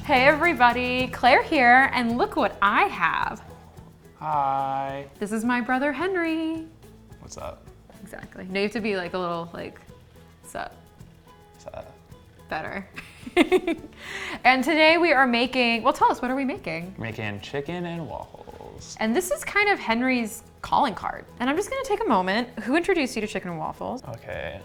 Hey everybody, Claire here, and look what I have. Hi. This is my brother Henry. What's up? Exactly. No, you have to be like a little like, sup. Sup. Better. And today we are making, well, tell us, what are we making? Making chicken and waffles. And this is kind of Henry's calling card. And I'm just gonna take a moment. Who introduced you to chicken and waffles? Okay,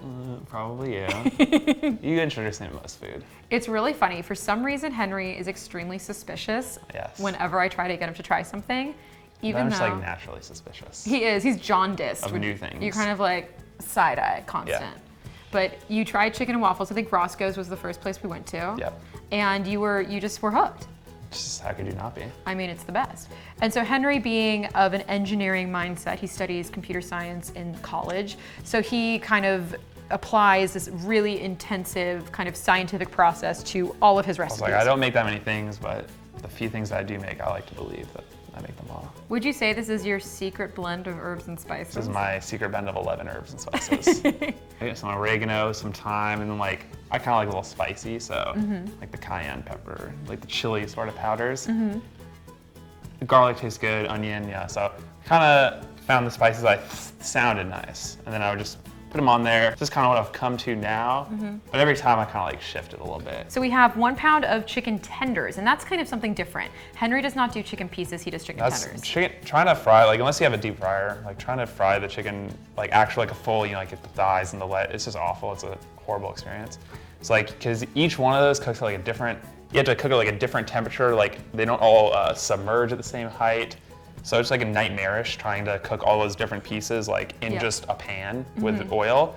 probably you. You introduced me to most food. It's really funny. For some reason, Henry is extremely suspicious whenever I try to get him to try something. Even I'm though just like naturally suspicious. He is. He's jaundiced. Of new things. You're kind of like side-eye constant. Yeah. But you tried chicken and waffles. I think Roscoe's was the first place we went to. Yep. And you just were hooked. Just how could you not be? I mean, it's the best. And so Henry, being of an engineering mindset, he studies computer science in college. So he kind of applies this really intensive kind of scientific process to all of his recipes. I was like, I don't make that many things, but the few things that I do make, I like to believe that I make them all. Would you say this is your secret blend of herbs and spices? This is my secret blend of 11 herbs and spices. I get some oregano, some thyme, and then like, I kind of like a little spicy, so like the cayenne pepper, like the chili sort of powders. The garlic tastes good, onion, yeah. So kind of found the spices that sounded nice, and then I would just put them on there. This is kind of what I've come to now, but every time I kind of like shift it a little bit. So we have 1 pound of chicken tenders, and that's kind of something different. Henry does not do chicken pieces, he does chicken tenders. Trying to fry, like unless you have a deep fryer, like trying to fry the chicken, like actually like a full, like get the thighs and the leg, it's just awful. It's a horrible experience. It's like, because each one of those cooks at like a different, you have to cook at like a different temperature, like they don't all submerge at the same height. So it's like a nightmarish trying to cook all those different pieces like in just a pan with oil.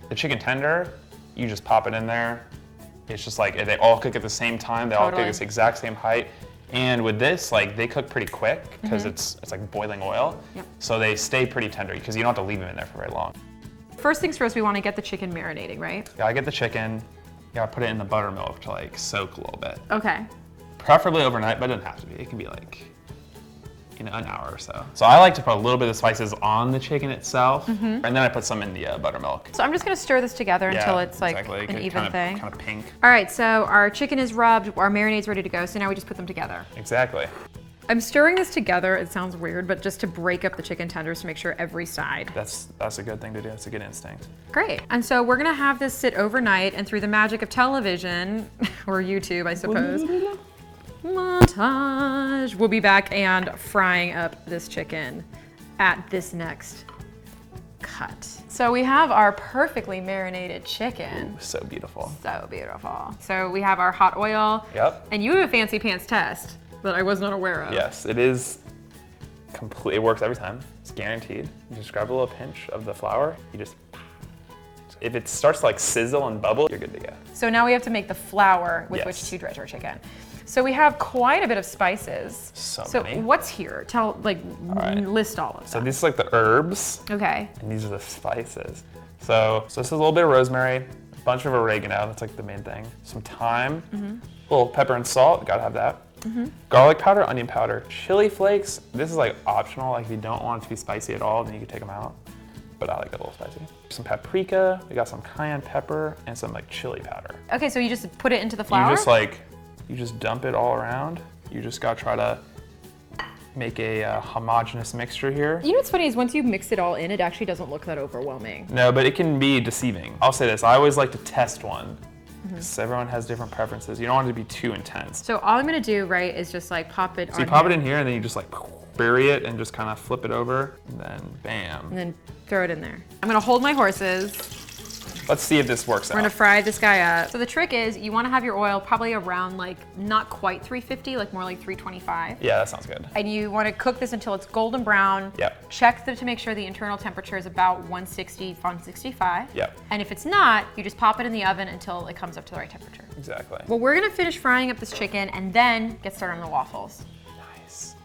The chicken tender, you just pop it in there. It's just like they all cook at the same time. They all cook at the exact same height. And with this, like they cook pretty quick because it's like boiling oil. So they stay pretty tender because you don't have to leave them in there for very long. First things first, we want to get the chicken marinating, right? Yeah, I get the chicken. Yeah, I put it in the buttermilk to like soak a little bit. Okay. Preferably overnight, but it doesn't have to be. It can be like, an hour or so. So I like to put a little bit of spices on the chicken itself, and then I put some in the buttermilk. So I'm just gonna stir this together until it's like an even thing. Kind of pink. All right, so our chicken is rubbed, our marinade's ready to go, so now we just put them together. Exactly. I'm stirring this together, it sounds weird, but just to break up the chicken tenders to make sure every side. That's a good thing to do, that's a good instinct. Great, and so we're gonna have this sit overnight, and through the magic of television, or YouTube, I suppose, montage, we'll be back and frying up this chicken at this next cut. So we have our perfectly marinated chicken. Ooh, so beautiful. So beautiful. So we have our hot oil. Yep. And you have a fancy pants test that I was not aware of. Yes, it is complete. It works every time. It's guaranteed. You just grab a little pinch of the flour. You just, if it starts to like sizzle and bubble, you're good to go. So now we have to make the flour with which to dredge our chicken. So we have quite a bit of spices. So many. What's here? List all of them. So these are like the herbs. Okay. And these are the spices. So this is a little bit of rosemary, a bunch of oregano, that's like the main thing. Some thyme, a little pepper and salt, gotta have that. Garlic powder, onion powder, chili flakes. This is like optional, like if you don't want it to be spicy at all, then you can take them out. But I like it a little spicy. Some paprika, we got some cayenne pepper, and some like chili powder. Okay, so you just put it into the flour? You just dump it all around. You just gotta try to make a homogeneous mixture here. You know what's funny is once you mix it all in, it actually doesn't look that overwhelming. No, but it can be deceiving. I'll say this, I always like to test one. Because everyone has different preferences. You don't want it to be too intense. So all I'm gonna do, right, is just like pop it on. So you pop it in here and then you just like bury it and just kind of flip it over and then bam. And then throw it in there. I'm gonna hold my horses. Let's see if this works out. We're gonna fry this guy up. So the trick is you wanna have your oil probably around like, not quite 350, like more like 325. Yeah, that sounds good. And you wanna cook this until it's golden brown. Yep. Check to make sure the internal temperature is about 160, 165. Yep. And if it's not, you just pop it in the oven until it comes up to the right temperature. Exactly. Well, we're gonna finish frying up this chicken and then get started on the waffles. Nice.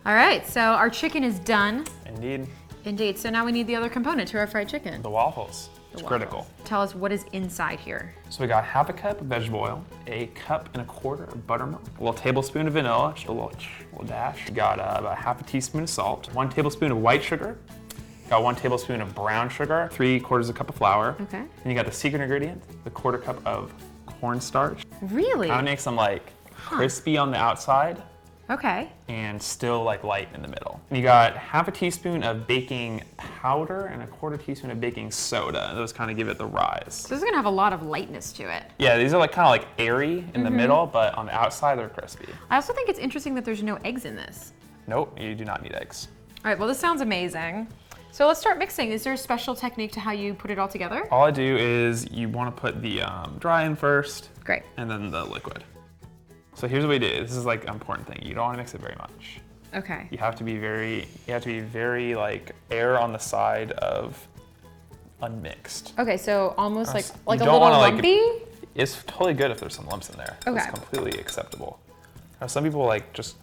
All right, so our chicken is done. Indeed. Indeed, so now we need the other component to our fried chicken. The waffles. It's critical. Tell us what is inside here. So we got half a cup of vegetable oil, a cup and a quarter of buttermilk, a little tablespoon of vanilla, just a little dash. We got about half a teaspoon of salt, 1 tablespoon of white sugar, got 1 tablespoon of brown sugar, 3/4 cup of flour. Okay. And you got the secret ingredient, the 1/4 cup of corn starch. Really? Kind of makes them like crispy on the outside. Okay. And still like light in the middle. And you got half a teaspoon of baking powder and a quarter teaspoon of baking soda. Those kind of give it the rise. So this is gonna have a lot of lightness to it. Yeah, these are like kind of like airy in the middle, but on the outside they're crispy. I also think it's interesting that there's no eggs in this. Nope, you do not need eggs. All right, well this sounds amazing. So let's start mixing. Is there a special technique to how you put it all together? All I do is you want to put the dry in first. Great. And then the liquid. So here's what we do. This is like an important thing. You don't want to mix it very much. Okay. You have to be very like air on the side of unmixed. Okay, so almost like a don't little wanna, lumpy? It's totally good if there's some lumps in there. Okay. It's completely acceptable. Now, some people like just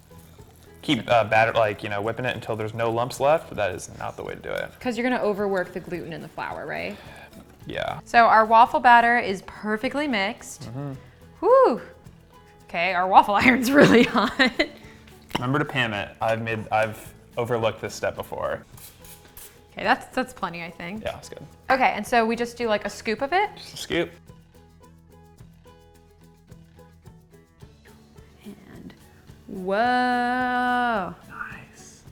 keep batter, like, whipping it until there's no lumps left, but that is not the way to do it. Because you're gonna overwork the gluten in the flour, right? Yeah. So our waffle batter is perfectly mixed. Whew. Okay, our waffle iron's really hot. Remember to pan it. I've overlooked this step before. Okay, that's plenty, I think. Yeah, that's good. Okay, and so we just do like a scoop of it? Just a scoop. And whoa. Nice.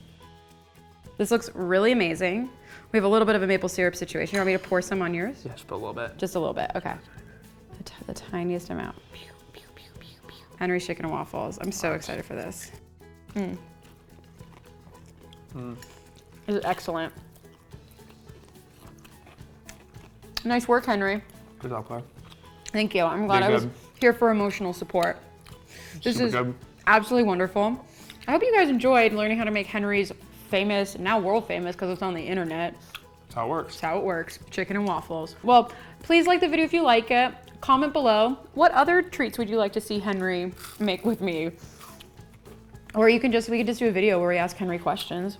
This looks really amazing. We have a little bit of a maple syrup situation. You want me to pour some on yours? Yeah, just put a little bit. Just a little bit, okay. The tiniest amount. Henry's Chicken and Waffles. I'm so excited for this. This is excellent. Nice work, Henry. Good job, Claire. Thank you. I'm glad I was here for emotional support. This is absolutely wonderful. I hope you guys enjoyed learning how to make Henry's famous, now world famous because it's on the internet. That's how it works. That's how it works. Chicken and waffles. Well, please like the video if you like it. Comment below. What other treats would you like to see Henry make with me? Or we can just do a video where we ask Henry questions.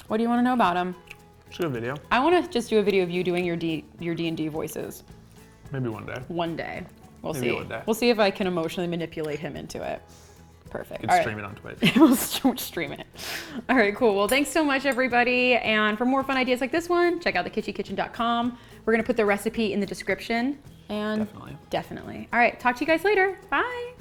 What do you want to know about him? Let's do a video. I want to just do a video of you doing your D&D voices. Maybe one day. One day. We'll Maybe see. one day. We'll see if I can emotionally manipulate him into it. Perfect. You can stream it on Twitch. We'll stream it. All right, cool. Well, thanks so much, everybody. And for more fun ideas like this one, check out thekitschykitchen.com. We're going to put the recipe in the description. And definitely. All right, talk to you guys later. Bye.